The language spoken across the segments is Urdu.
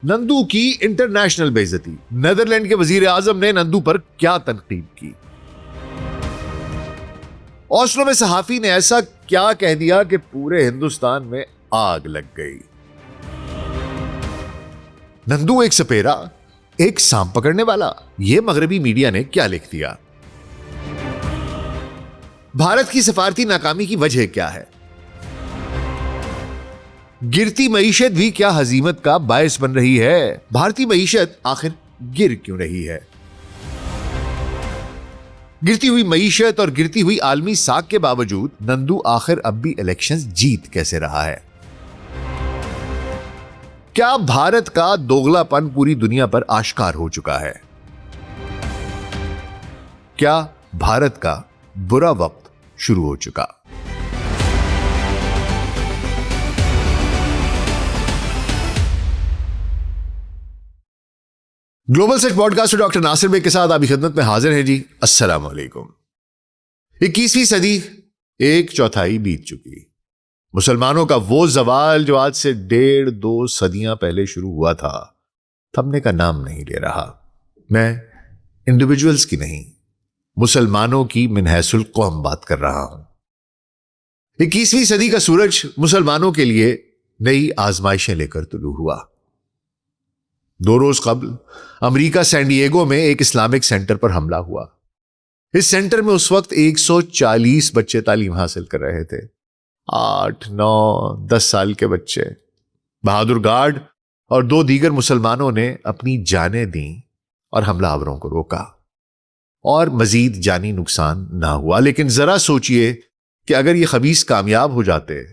نندو کی انٹرنیشنل بے عزتی، نیدرلینڈ کے وزیر اعظم نے نندو پر کیا تنقید کی؟ اوسلو میں صحافی نے ایسا کیا کہہ دیا کہ پورے ہندوستان میں آگ لگ گئی؟ نندو ایک سپیرا، ایک سانپ پکڑنے والا، یہ مغربی میڈیا نے کیا لکھ دیا؟ بھارت کی سفارتی ناکامی کی وجہ کیا ہے؟ گرتی معیشت بھی کیا ہزیمت کا باعث بن رہی ہے؟ بھارتی معیشت آخر گر کیوں رہی ہے؟ گرتی ہوئی معیشت اور گرتی ہوئی عالمی ساکھ کے باوجود نندو آخر اب بھی الیکشنز جیت کیسے رہا ہے؟ کیا بھارت کا دوغلا پن پوری دنیا پر آشکار ہو چکا ہے؟ کیا بھارت کا برا وقت شروع ہو چکا؟ گلوبل سچ پوڈ کاسٹ ڈاکٹر ناصر بے کے ساتھ آپ کی خدمت میں حاضر ہیں جی۔ السلام علیکم۔ 21ویں صدی ایک چوتھائی بیت چکی۔ مسلمانوں کا وہ زوال جو آج سے 1.5-2 صدیاں پہلے شروع ہوا تھا، تھمنے کا نام نہیں لے رہا۔ میں انڈیویجولز کی نہیں، مسلمانوں کی من حیث القوم بات کر رہا ہوں۔ 21ویں صدی کا سورج مسلمانوں کے لیے نئی آزمائشیں لے کر طلوع ہوا۔ 2 روز قبل امریکہ سین ڈیگو میں ایک اسلامک سینٹر پر حملہ ہوا۔ اس سینٹر میں اس وقت 140 بچے تعلیم حاصل کر رہے تھے۔ 8, 9, 10 سال کے بچے۔ بہادر گارڈ اور 2 دیگر مسلمانوں نے اپنی جانیں دیں اور حملہ آوروں کو روکا، اور مزید جانی نقصان نہ ہوا۔ لیکن ذرا سوچئے کہ اگر یہ خبیث کامیاب ہو جاتے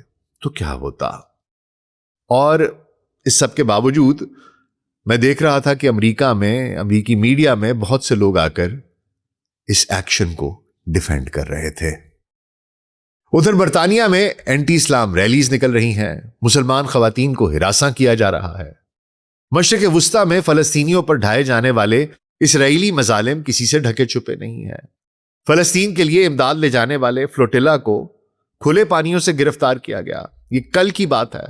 تو کیا ہوتا؟ اور اس سب کے باوجود میں دیکھ رہا تھا کہ امریکی میڈیا میں بہت سے لوگ آ کر اس ایکشن کو ڈیفینڈ کر رہے تھے۔ ادھر برطانیہ میں اینٹی اسلام ریلیز نکل رہی ہیں، مسلمان خواتین کو ہراساں کیا جا رہا ہے۔ مشرق وسطی میں فلسطینیوں پر ڈھائے جانے والے اسرائیلی مظالم کسی سے ڈھکے چھپے نہیں ہیں۔ فلسطین کے لیے امداد لے جانے والے فلوٹیلا کو کھلے پانیوں سے گرفتار کیا گیا، یہ کل کی بات ہے۔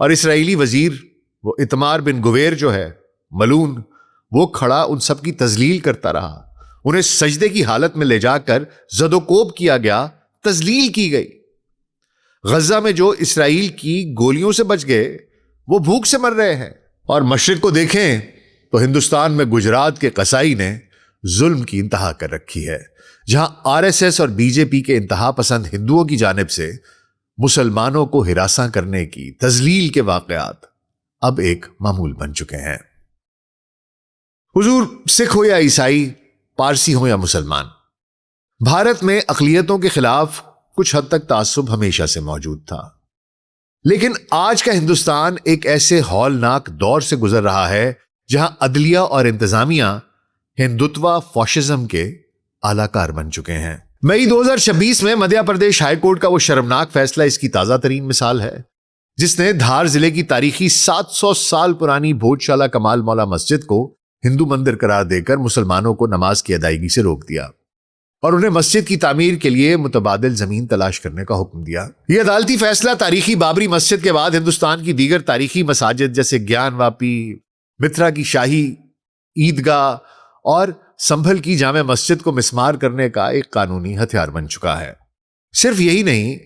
اور اسرائیلی وزیر وہ اتمار بن گویر جو ہے ملون، وہ کھڑا ان سب کی تذلیل کرتا رہا۔ انہیں سجدے کی حالت میں لے جا کر زد و کوب کیا گیا، تذلیل کی گئی۔ غزہ میں جو اسرائیل کی گولیوں سے بچ گئے وہ بھوک سے مر رہے ہیں۔ اور مشرق کو دیکھیں تو ہندوستان میں گجرات کے قصائی نے ظلم کی انتہا کر رکھی ہے، جہاں RSS اور BJP کے انتہا پسند ہندوؤں کی جانب سے مسلمانوں کو ہراساں کرنے کی تذلیل کے واقعات اب ایک معمول بن چکے ہیں۔ حضور، سکھ ہو یا عیسائی، پارسی ہو یا مسلمان، بھارت میں اقلیتوں کے خلاف کچھ حد تک تعصب ہمیشہ سے موجود تھا۔ لیکن آج کا ہندوستان ایک ایسے ہولناک دور سے گزر رہا ہے جہاں عدلیہ اور انتظامیہ ہندوتوا فاشزم کے اعلی کار بن چکے ہیں۔ مئی 2026 میں مدھیہ پردیش ہائی کورٹ کا وہ شرمناک فیصلہ اس کی تازہ ترین مثال ہے، جس نے دھار ضلع کی تاریخی 700 سال پرانی بھوج شالہ کمال مولا مسجد کو ہندو مندر قرار دے کر مسلمانوں کو نماز کی ادائیگی سے روک دیا اور انہیں مسجد کی تعمیر کے لیے متبادل زمین تلاش کرنے کا حکم دیا۔ یہ عدالتی فیصلہ تاریخی بابری مسجد کے بعد ہندوستان کی دیگر تاریخی مساجد جیسے گیان واپی، متھرا کی شاہی عیدگاہ اور سنبھل کی جامع مسجد کو مسمار کرنے کا ایک قانونی ہتھیار بن چکا ہے۔ صرف یہی نہیں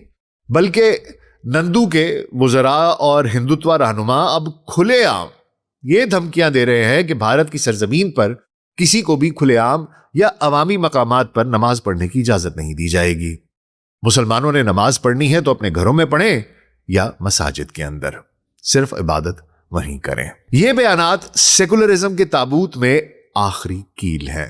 بلکہ نندو کے وزراء اور ہندوتوا رہنما اب کھلے عام یہ دھمکیاں دے رہے ہیں کہ بھارت کی سرزمین پر کسی کو بھی کھلے عام یا عوامی مقامات پر نماز پڑھنے کی اجازت نہیں دی جائے گی۔ مسلمانوں نے نماز پڑھنی ہے تو اپنے گھروں میں پڑھیں یا مساجد کے اندر، صرف عبادت وہیں کریں۔ یہ بیانات سیکولرزم کے تابوت میں آخری کیل ہے،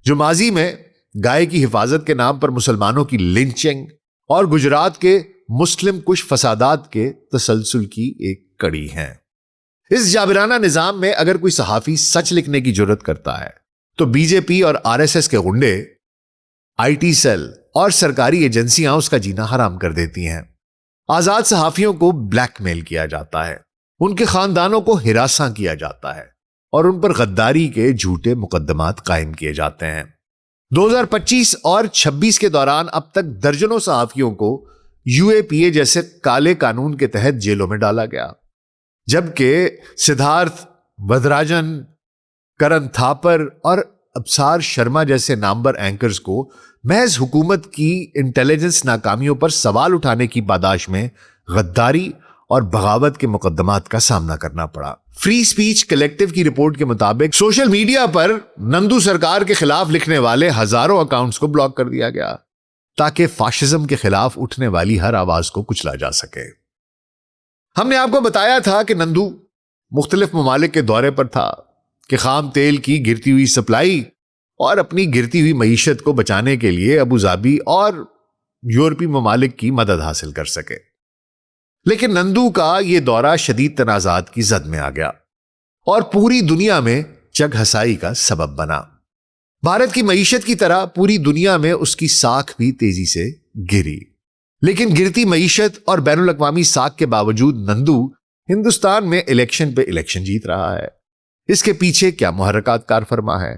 جو ماضی میں گائے کی حفاظت کے نام پر مسلمانوں کی لنچنگ اور گجرات کے مسلم کش فسادات کے تسلسل کی ایک کڑی ہیں۔ اس جابرانہ نظام میں اگر کوئی صحافی سچ لکھنے کی جرت کرتا ہے تو BJP اور RSS کے غنڈے، IT سیل اور سرکاری ایجنسیاں اس کا جینا حرام کر دیتی ہیں۔ آزاد صحافیوں کو بلیک میل کیا جاتا ہے، ان کے خاندانوں کو ہراساں کیا جاتا ہے اور ان پر غداری کے جھوٹے مقدمات قائم کیے جاتے ہیں۔ 2025 اور 26 کے دوران اب تک درجنوں صحافیوں کو UAPA جیسے کالے قانون کے تحت جیلوں میں ڈالا گیا، جبکہ سدھارتھ ودراجن، کرن تھاپر اور ابسار شرما جیسے نامور اینکرز کو محض حکومت کی انٹیلیجنس ناکامیوں پر سوال اٹھانے کی پاداش میں غداری اور بغاوت کے مقدمات کا سامنا کرنا پڑا۔ فری سپیچ کلیکٹیو کی رپورٹ کے مطابق سوشل میڈیا پر نندو سرکار کے خلاف لکھنے والے ہزاروں اکاؤنٹس کو بلاک کر دیا گیا تاکہ فاشزم کے خلاف اٹھنے والی ہر آواز کو کچلا جا سکے۔ ہم نے آپ کو بتایا تھا کہ نندو مختلف ممالک کے دورے پر تھا کہ خام تیل کی گرتی ہوئی سپلائی اور اپنی گرتی ہوئی معیشت کو بچانے کے لیے ابوظہبی اور یورپی ممالک کی مدد حاصل کر سکے۔ لیکن نندو کا یہ دورہ شدید تنازعات کی زد میں آ گیا اور پوری دنیا میں چگ ہسائی کا سبب بنا۔ بھارت کی معیشت کی طرح پوری دنیا میں اس کی ساکھ بھی تیزی سے گری، لیکن گرتی معیشت اور بین الاقوامی ساکھ کے باوجود نندو ہندوستان میں الیکشن پہ الیکشن جیت رہا ہے۔ اس کے پیچھے کیا محرکات کار فرما ہے؟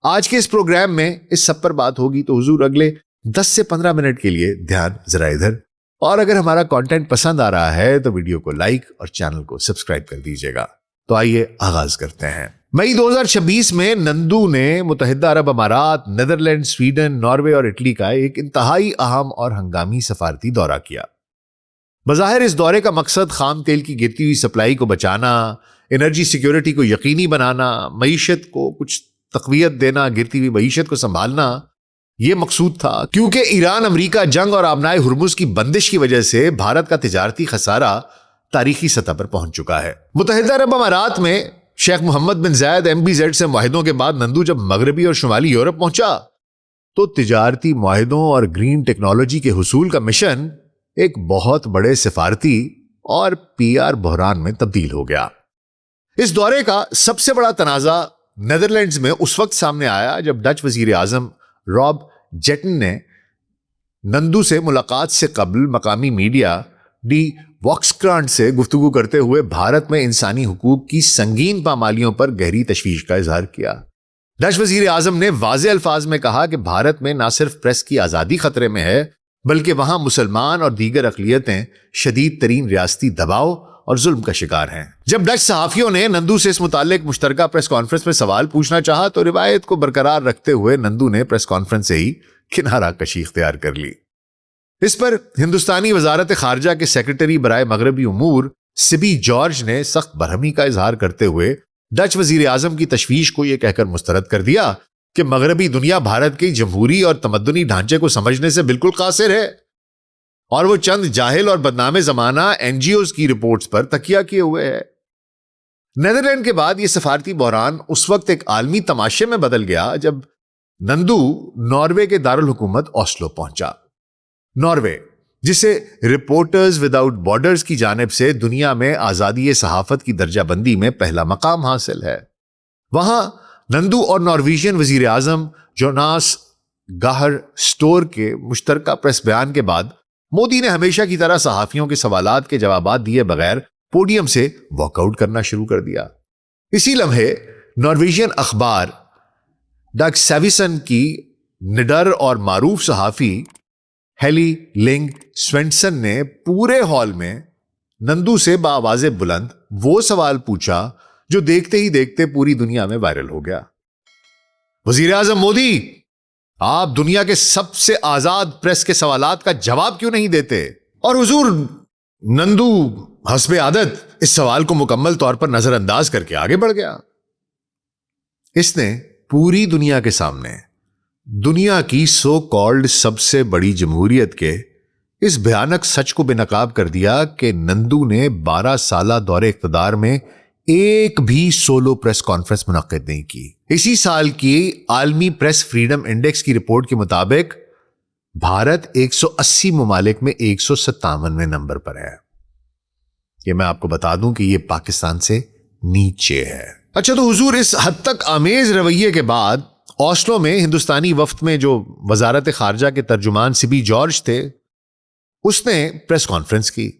آج کے اس پروگرام میں اس سب پر بات ہوگی، تو حضور اگلے 10 سے 15 منٹ کے لیے دھیان ذرا ادھر، اور اگر ہمارا کنٹینٹ پسند آ رہا ہے تو ویڈیو کو لائک اور چینل کو سبسکرائب کر دیجیے گا۔ تو آئیے آغاز کرتے ہیں۔ مئی 2026 میں نندو نے متحدہ عرب امارات، نیدرلینڈ، سویڈن، ناروے اور اٹلی کا ایک انتہائی اہم اور ہنگامی سفارتی دورہ کیا۔ بظاہر اس دورے کا مقصد خام تیل کی گرتی ہوئی سپلائی کو بچانا، انرجی سیکیورٹی کو یقینی بنانا، معیشت کو کچھ تقویت دینا، گرتی ہوئی معیشت کو سنبھالنا یہ مقصود تھا، کیونکہ ایران امریکہ جنگ اور آبنائے ہرمز کی بندش کی وجہ سے بھارت کا تجارتی خسارہ تاریخی سطح پر پہنچ چکا ہے۔ متحدہ عرب امارات میں شیخ محمد بن زائد MBZ سے معاہدوں کے بعد نندو جب مغربی اور شمالی یورپ پہنچا تو تجارتی معاہدوں اور گرین ٹیکنالوجی کے حصول کا مشن ایک بہت بڑے سفارتی اور PR بحران میں تبدیل ہو گیا۔ اس دورے کا سب سے بڑا تنازع نیدرلینڈز میں اس وقت سامنے آیا جب ڈچ وزیر اعظم راب جیٹن نے نندو سے ملاقات سے قبل مقامی میڈیا ڈی واکسکرانٹ سے گفتگو کرتے ہوئے بھارت میں انسانی حقوق کی سنگین پامالیوں پر گہری تشویش کا اظہار کیا۔ ڈچ وزیر اعظم نے واضح الفاظ میں کہا کہ بھارت میں نہ صرف پریس کی آزادی خطرے میں ہے بلکہ وہاں مسلمان اور دیگر اقلیتیں شدید ترین ریاستی دباؤ اور ظلم کا شکار ہیں۔ جب ڈچ صحافیوں نے نندو سے اس متعلق مشترکہ پریس کانفرنس میں سوال پوچھنا چاہا تو روایت کو برقرار رکھتے ہوئے نندو نے پریس کانفرنس سے ہی کنارہ کشی اختیار کر لی۔ اس پر ہندوستانی وزارت خارجہ کے سیکرٹری برائے مغربی امور سبی جارج نے سخت برہمی کا اظہار کرتے ہوئے ڈچ وزیر اعظم کی تشویش کو یہ کہہ کر مسترد کر دیا کہ مغربی دنیا بھارت کے جمہوری اور تمدنی ڈھانچے کو سمجھنے سے بالکل قاصر ہے اور وہ چند جاہل اور بدنام زمانہ NGOs کی رپورٹس پر تکیہ کیے ہوئے ہے۔ نیدرلینڈ کے بعد یہ سفارتی بحران اس وقت ایک عالمی تماشے میں بدل گیا جب نندو ناروے کے دارالحکومت اوسلو پہنچا۔ ناروے، جسے رپورٹرز وداؤٹ بارڈرز کی جانب سے دنیا میں آزادی صحافت کی درجہ بندی میں پہلا مقام حاصل ہے، وہاں نندو اور نارویجین وزیر اعظم جوناس گاہر سٹور کے مشترکہ پریس بیان کے بعد مودی نے ہمیشہ کی طرح صحافیوں کے سوالات کے جوابات دیے بغیر پوڈیم سے واک آؤٹ کرنا شروع کر دیا۔ اسی لمحے نارویجین اخبار ڈاگ سیویسن کی نڈر اور معروف صحافی ہیلی لنگ سوینسن نے پورے ہال میں نندو سے بآواز بلند وہ سوال پوچھا جو دیکھتے ہی دیکھتے پوری دنیا میں وائرل ہو گیا۔ وزیر اعظم مودی، آپ دنیا کے سب سے آزاد پریس کے سوالات کا جواب کیوں نہیں دیتے؟ اور حضور نندو حسب عادت اس سوال کو مکمل طور پر نظر انداز کر کے آگے بڑھ گیا۔ اس نے پوری دنیا کے سامنے دنیا کی سو کالڈ سب سے بڑی جمہوریت کے اس بھیانک سچ کو بے نقاب کر دیا کہ نندو نے 12 سالہ دور اقتدار میں ایک بھی سولو پریس کانفرنس منعقد نہیں کی۔ اسی سال کی عالمی پریس فریڈم انڈیکس کی رپورٹ کے مطابق بھارت 180 ممالک میں 157ویں نمبر پر ہے۔ یہ میں آپ کو بتا دوں کہ یہ پاکستان سے نیچے ہے۔ اچھا، تو حضور اس حد تک آمیز رویے کے بعد اوسلو میں ہندوستانی وفد میں جو وزارت خارجہ کے ترجمان سبی جارج تھے اس نے پریس کانفرنس کی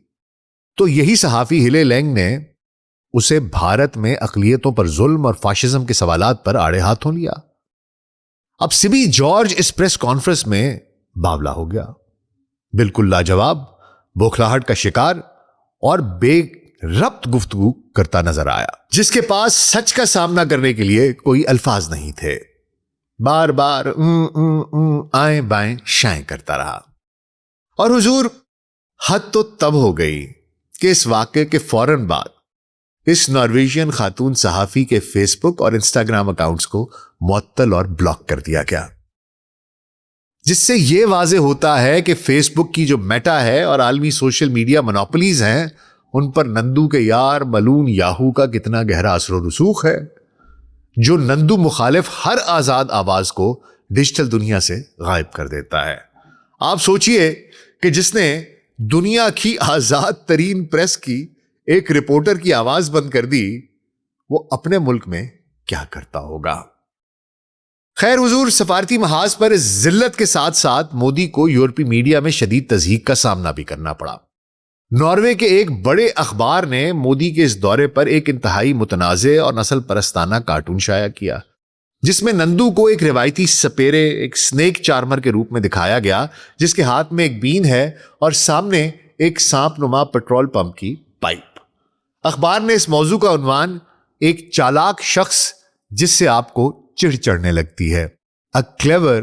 تو یہی صحافی ہیلے لینگ نے اسے بھارت میں اقلیتوں پر ظلم اور فاشزم کے سوالات پر آڑے ہاتھوں لیا۔ اب سبی جارج اس پریس کانفرنس میں باولا ہو گیا، بالکل لاجواب، بوکھلاہٹ کا شکار اور بے ربط گفتگو کرتا نظر آیا، جس کے پاس سچ کا سامنا کرنے کے لیے کوئی الفاظ نہیں تھے، بار بار آئیں بائیں شائیں کرتا رہا۔ اور حضور حد تو تب ہو گئی کہ اس واقعے کے فوراً بعد اس نارویجین خاتون صحافی کے فیس بک اور انسٹاگرام اکاؤنٹس کو معطل اور بلاک کر دیا گیا، جس سے یہ واضح ہوتا ہے کہ فیس بک کی جو میٹا ہے اور عالمی سوشل میڈیا مونوپولیز ہیں، ان پر نندو کے یار ملون یاہو کا کتنا گہرا اثر و رسوخ ہے، جو نندو مخالف ہر آزاد آواز کو ڈیجیٹل دنیا سے غائب کر دیتا ہے۔ آپ سوچئے کہ جس نے دنیا کی آزاد ترین پریس کی ایک رپورٹر کی آواز بند کر دی، وہ اپنے ملک میں کیا کرتا ہوگا۔ خیر حضور، سفارتی محاذ پر اس ذلت کے ساتھ ساتھ مودی کو یورپی میڈیا میں شدید تضحیک کا سامنا بھی کرنا پڑا۔ ناروے کے ایک بڑے اخبار نے مودی کے اس دورے پر ایک انتہائی متنازع اور نسل پرستانہ کارٹون شائع کیا، جس میں نندو کو ایک روایتی سپیرے، ایک سنیک چارمر کے روپ میں دکھایا گیا، جس کے ہاتھ میں ایک بین ہے اور سامنے ایک سانپ نما پیٹرول پمپ کی پائپ۔ اخبار نے اس موضوع کا عنوان ایک چالاک شخص جس سے آپ کو چڑ چڑھنے لگتی ہے، A clever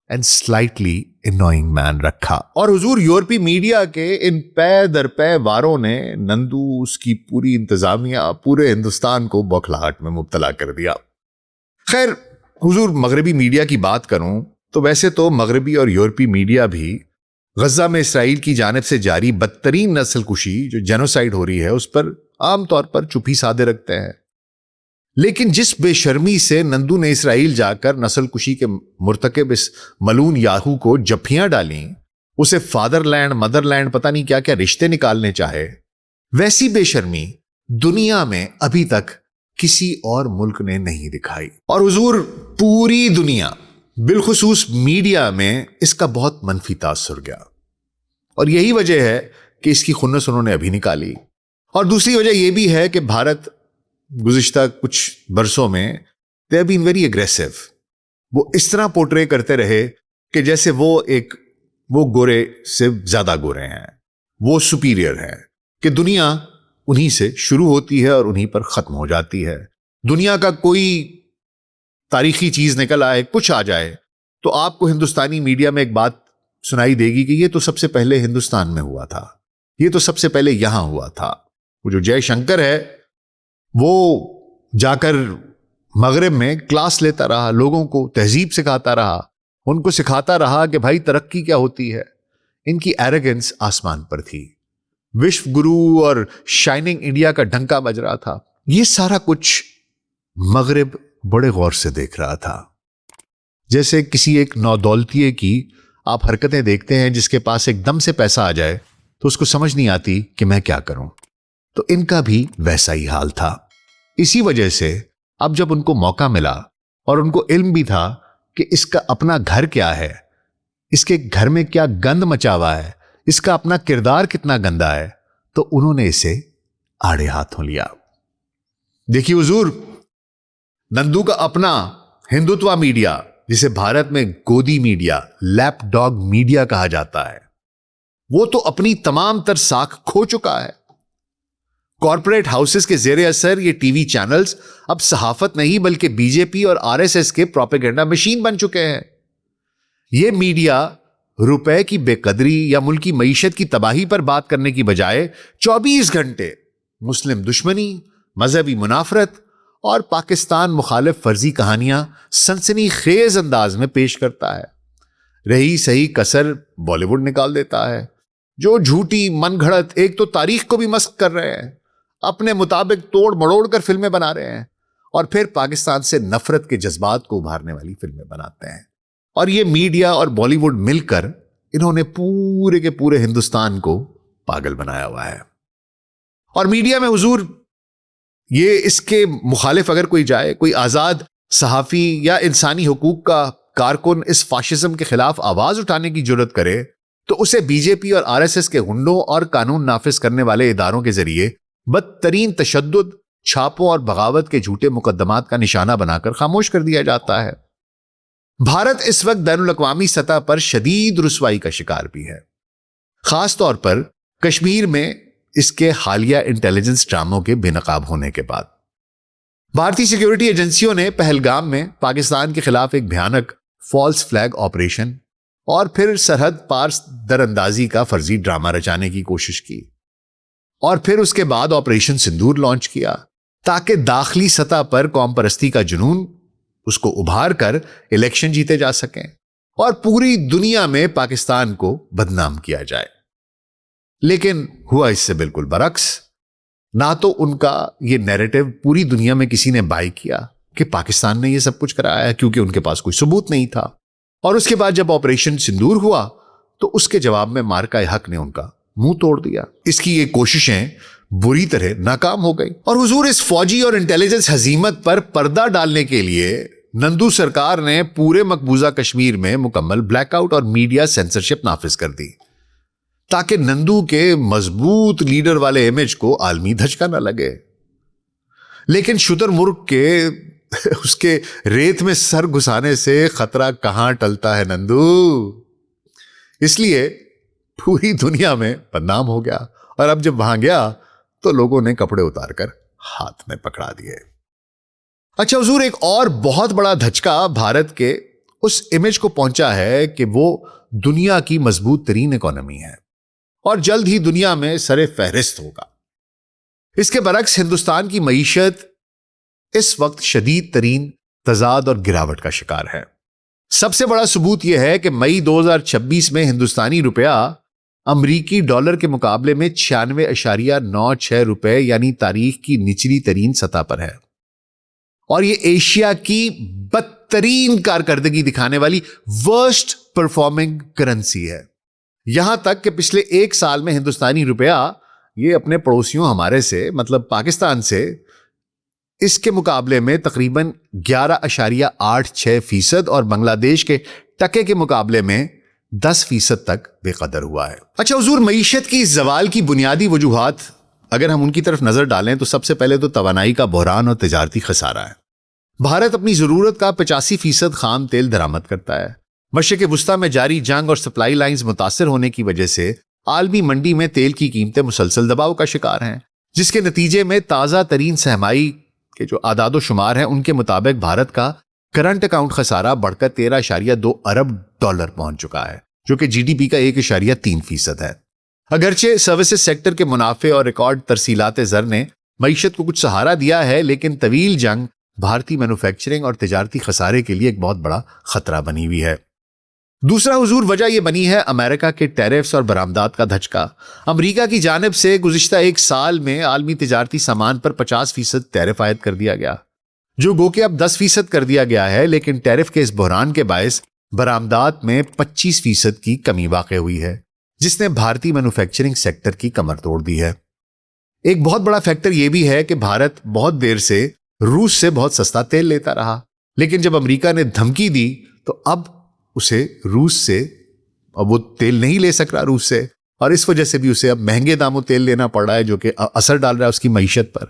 and slightly annoying man رکھا۔ اور حضور یورپی میڈیا کے ان پے در پے واروں نے نندو، اس کی پوری انتظامیہ، پورے ہندوستان کو بوکھلاہٹ میں مبتلا کر دیا۔ خیر حضور، مغربی میڈیا کی بات کروں تو ویسے تو مغربی اور یورپی میڈیا بھی غزہ میں اسرائیل کی جانب سے جاری بدترین نسل کشی جو جینوسائیڈ ہو رہی ہے اس پر عام طور پر چپی سادے رکھتے ہیں، لیکن جس بے شرمی سے نندو نے اسرائیل جا کر نسل کشی کے مرتکب اس ملون یاہو کو جپھیاں ڈالیں، اسے فادر لینڈ مدر لینڈ پتہ نہیں کیا کیا رشتے نکالنے چاہے، ویسی بے شرمی دنیا میں ابھی تک کسی اور ملک نے نہیں دکھائی۔ اور حضور پوری دنیا بالخصوص میڈیا میں اس کا بہت منفی تاثر گیا، اور یہی وجہ ہے کہ اس کی خنث انہوں نے ابھی نکالی۔ اور دوسری وجہ یہ بھی ہے کہ بھارت گزشتہ کچھ برسوں میں they have been very aggressive، وہ اس طرح پورٹرے کرتے رہے کہ جیسے وہ گورے سے زیادہ گورے ہیں، وہ سپیریئر ہیں، کہ دنیا انہی سے شروع ہوتی ہے اور انہی پر ختم ہو جاتی ہے۔ دنیا کا کوئی تاریخی چیز نکل آئے، کچھ آ جائے، تو آپ کو ہندوستانی میڈیا میں ایک بات سنائی دے گی کہ یہ تو سب سے پہلے ہندوستان میں ہوا تھا، یہ تو سب سے پہلے یہاں ہوا تھا۔ وہ جو جے شنکر ہے وہ جا کر مغرب میں کلاس لیتا رہا، لوگوں کو تہذیب سکھاتا رہا، ان کو سکھاتا رہا کہ بھائی ترقی کیا ہوتی ہے۔ ان کی ایروگنس آسمان پر تھی، وشو گرو اور شائننگ انڈیا کا ڈنکا بج رہا تھا۔ یہ سارا کچھ مغرب بڑے غور سے دیکھ رہا تھا، جیسے کسی ایک نودولتیے کی آپ حرکتیں دیکھتے ہیں جس کے پاس ایک دم سے پیسہ آ جائے تو اس کو سمجھ نہیں آتی کہ میں کیا کروں۔ تو ان کا بھی ویسا ہی حال تھا۔ اسی وجہ سے اب جب ان کو موقع ملا اور ان کو علم بھی تھا کہ اس کا اپنا گھر کیا ہے، اس کے گھر میں کیا گند مچا ہوا ہے، اس کا اپنا کردار کتنا گندا ہے، تو انہوں نے اسے آڑے ہاتھوں لیا۔ دیکھیے حضور، نندو کا اپنا ہندوتوا میڈیا، جسے بھارت میں گودی میڈیا، لیپ ڈاگ میڈیا کہا جاتا ہے، وہ تو اپنی تمام تر ساکھ کھو چکا ہے۔ کارپوریٹ ہاؤسز کے زیر اثر یہ ٹی وی چینلز اب صحافت نہیں بلکہ بی جے پی اور آر ایس ایس کے پروپیگنڈا مشین بن چکے ہیں۔ یہ میڈیا روپے کی بے قدری یا ملکی معیشت کی تباہی پر بات کرنے کی بجائے 24 گھنٹے مسلم دشمنی، مذہبی منافرت اور پاکستان مخالف فرضی کہانیاں سنسنی خیز انداز میں پیش کرتا ہے۔ رہی صحیح کسر بالی ووڈ نکال دیتا ہے، جو جھوٹی من گھڑت ایک تو تاریخ کو بھی مسخ کر رہے ہیں، اپنے مطابق توڑ مڑوڑ کر فلمیں بنا رہے ہیں، اور پھر پاکستان سے نفرت کے جذبات کو ابھارنے والی فلمیں بناتے ہیں۔ اور یہ میڈیا اور بالی ووڈ مل کر انہوں نے پورے کے پورے ہندوستان کو پاگل بنایا ہوا ہے۔ اور میڈیا میں حضور یہ اس کے مخالف اگر کوئی جائے، کوئی آزاد صحافی یا انسانی حقوق کا کارکن اس فاشزم کے خلاف آواز اٹھانے کی جرت کرے تو اسے بی جے پی اور آر ایس ایس کے غنڈوں اور قانون نافذ کرنے والے اداروں کے ذریعے بدترین تشدد، چھاپوں اور بغاوت کے جھوٹے مقدمات کا نشانہ بنا کر خاموش کر دیا جاتا ہے۔ بھارت اس وقت بین الاقوامی سطح پر شدید رسوائی کا شکار بھی ہے۔ خاص طور پر کشمیر میں اس کے حالیہ انٹیلیجنس ڈراموں کے بے نقاب ہونے کے بعد بھارتی سیکیورٹی ایجنسیوں نے پہلگام میں پاکستان کے خلاف ایک بھیانک فالس فلیگ آپریشن اور پھر سرحد پار در اندازی کا فرضی ڈرامہ رچانے کی کوشش کی، اور پھر اس کے بعد آپریشن سندور لانچ کیا تاکہ داخلی سطح پر قوم پرستی کا جنون اس کو ابھار کر الیکشن جیتے جا سکیں اور پوری دنیا میں پاکستان کو بدنام کیا جائے۔ لیکن ہوا اس سے بالکل برعکس۔ نہ تو ان کا یہ نیریٹو پوری دنیا میں کسی نے بائی کیا کہ پاکستان نے یہ سب کچھ کرایا، کیونکہ ان کے پاس کوئی ثبوت نہیں تھا، اور اس کے بعد جب آپریشن سندور ہوا تو اس کے جواب میں مارکا حق نے ان کا منہ توڑ دیا۔ اس کی یہ کوششیں بری طرح ناکام ہو گئی، اور حضور اس فوجی اور انٹیلیجنس ہزیمت پر پردہ ڈالنے کے لیے نندو سرکار نے پورے مقبوضہ کشمیر میں مکمل بلیک آؤٹ اور میڈیا سینسرشپ نافذ کر دی تاکہ نندو کے مضبوط لیڈر والے امیج کو عالمی دھچکا نہ لگے۔ لیکن شتر مرغ کے اس کے ریت میں سر گھسانے سے خطرہ کہاں ٹلتا ہے نندو، اس لیے پوری دنیا میں بدنام ہو گیا، اور اب جب وہاں گیا تو لوگوں نے کپڑے اتار کر ہاتھ میں پکڑا دیے۔ اچھا حضور، ایک اور بہت بڑا دھچکا بھارت کے اس امیج کو پہنچا ہے کہ وہ دنیا کی مضبوط ترین اکانومی ہے اور جلد ہی دنیا میں سر فہرست ہوگا۔ اس کے برعکس ہندوستان کی معیشت اس وقت شدید ترین تضاد اور گراوٹ کا شکار ہے۔ سب سے بڑا ثبوت یہ ہے کہ مئی 2026 میں ہندوستانی روپیہ امریکی ڈالر کے مقابلے میں 96.96 روپے یعنی تاریخ کی نچلی ترین سطح پر ہے، اور یہ ایشیا کی بدترین کارکردگی دکھانے والی ورسٹ پرفارمنگ کرنسی ہے۔ یہاں تک کہ پچھلے ایک سال میں ہندوستانی روپیہ یہ اپنے پڑوسیوں ہمارے سے مطلب پاکستان سے اس کے مقابلے میں تقریباً 11.86% اور بنگلہ دیش کے ٹکے کے مقابلے میں 10% تک بے قدر ہوا ہے۔ اچھا حضور، معیشت کی اس زوال کی بنیادی وجوہات اگر ہم ان کی طرف نظر ڈالیں تو سب سے پہلے تو توانائی کا بحران اور تجارتی خسارہ ہے۔ بھارت اپنی ضرورت کا 85% خام تیل درآمد کرتا ہے۔ مشرق وسطیٰ میں جاری جنگ اور سپلائی لائنز متاثر ہونے کی وجہ سے عالمی منڈی میں تیل کی قیمتیں مسلسل دباؤ کا شکار ہیں، جس کے نتیجے میں تازہ ترین سہمائی کے جو اعداد و شمار ہیں ان کے مطابق بھارت کا کرنٹ اکاؤنٹ خسارہ بڑھ کر 13.2 ارب ڈالر پہنچ چکا ہے، جو کہ جی ڈی پی کا 1.3% ہے۔ اگرچہ سروسز سیکٹر کے منافع اور ریکارڈ ترسیلات زر نے معیشت کو کچھ سہارا دیا ہے، لیکن طویل جنگ بھارتی مینوفیکچرنگ اور تجارتی خسارے کے لیے ایک بہت بڑا خطرہ بنی ہوئی ہے۔ دوسرا حضور وجہ یہ بنی ہے امریکہ کے ٹیرفز اور برآمدات کا دھچکا۔ امریکہ کی جانب سے گزشتہ ایک سال میں عالمی تجارتی سامان پر 50% ٹیرف عائد کر دیا گیا، جو گو کہ اب 10% کر دیا گیا ہے، لیکن ٹیرف کے اس بحران کے باعث برآمدات میں 25% کی کمی واقع ہوئی ہے، جس نے بھارتی مینوفیکچرنگ سیکٹر کی کمر توڑ دی ہے۔ ایک بہت بڑا فیکٹر یہ بھی ہے کہ بھارت بہت دیر سے روس سے بہت سستا تیل لیتا رہا، لیکن جب امریکہ نے دھمکی دی تو اب اسے روس سے اب وہ تیل نہیں لے سک رہا روس سے، اور اس وجہ سے بھی اسے اب مہنگے داموں تیل لینا پڑ رہا ہے، جو کہ اثر ڈال رہا ہے اس کی معیشت پر۔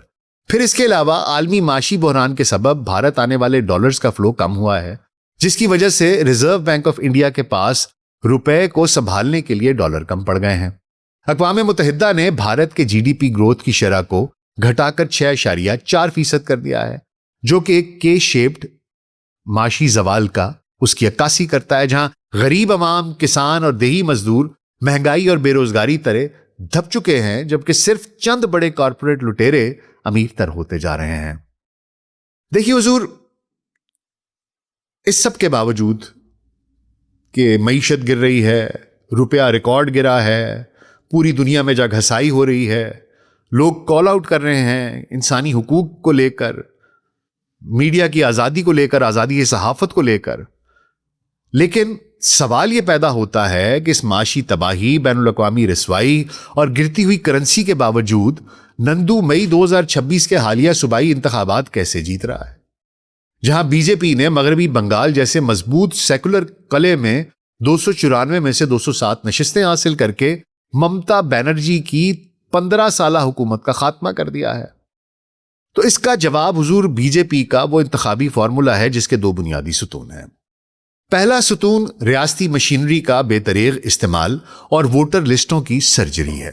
پھر اس کے علاوہ عالمی معاشی بحران کے سبب بھارت آنے والے ڈالرز کا فلو کم ہوا ہے، جس کی وجہ سے ریزرو بینک آف انڈیا کے پاس روپے کو سنبھالنے کے لیے ڈالر کم پڑ گئے ہیں۔ اقوام متحدہ نے بھارت کے جی ڈی پی گروتھ کی شرح کو گھٹا کر 6.4% کر دیا ہے، جو کہ ایک کے شیپڈ معاشی زوال کا اس کی عکاسی کرتا ہے، جہاں غریب عوام، کسان اور دیہی مزدور مہنگائی اور بے روزگاری تلے دھپ چکے ہیں، جبکہ صرف چند بڑے کارپوریٹ لٹیرے امیر تر ہوتے جا رہے ہیں۔ دیکھیے حضور، اس سب کے باوجود کہ معیشت گر رہی ہے، روپیہ ریکارڈ گرا ہے، پوری دنیا میں جا گھسائی ہو رہی ہے، لوگ کال آؤٹ کر رہے ہیں انسانی حقوق کو لے کر، میڈیا کی آزادی کو لے کر، آزادی صحافت کو لے کر، لیکن سوال یہ پیدا ہوتا ہے کہ اس معاشی تباہی، بین الاقوامی رسوائی اور گرتی ہوئی کرنسی کے باوجود نندو مئی 2026 کے حالیہ صوبائی انتخابات کیسے جیت رہا ہے، جہاں بی جے پی نے مغربی بنگال جیسے مضبوط سیکولر قلعے میں 294 میں سے 207 نشستیں حاصل کر کے ممتا بینرجی کی 15 سالہ حکومت کا خاتمہ کر دیا ہے۔ تو اس کا جواب حضور بی جے پی کا وہ انتخابی فارمولا ہے جس کے دو بنیادی ستون ہیں۔ پہلا ستون ریاستی مشینری کا بے دریغ استعمال اور ووٹر لسٹوں کی سرجری ہے،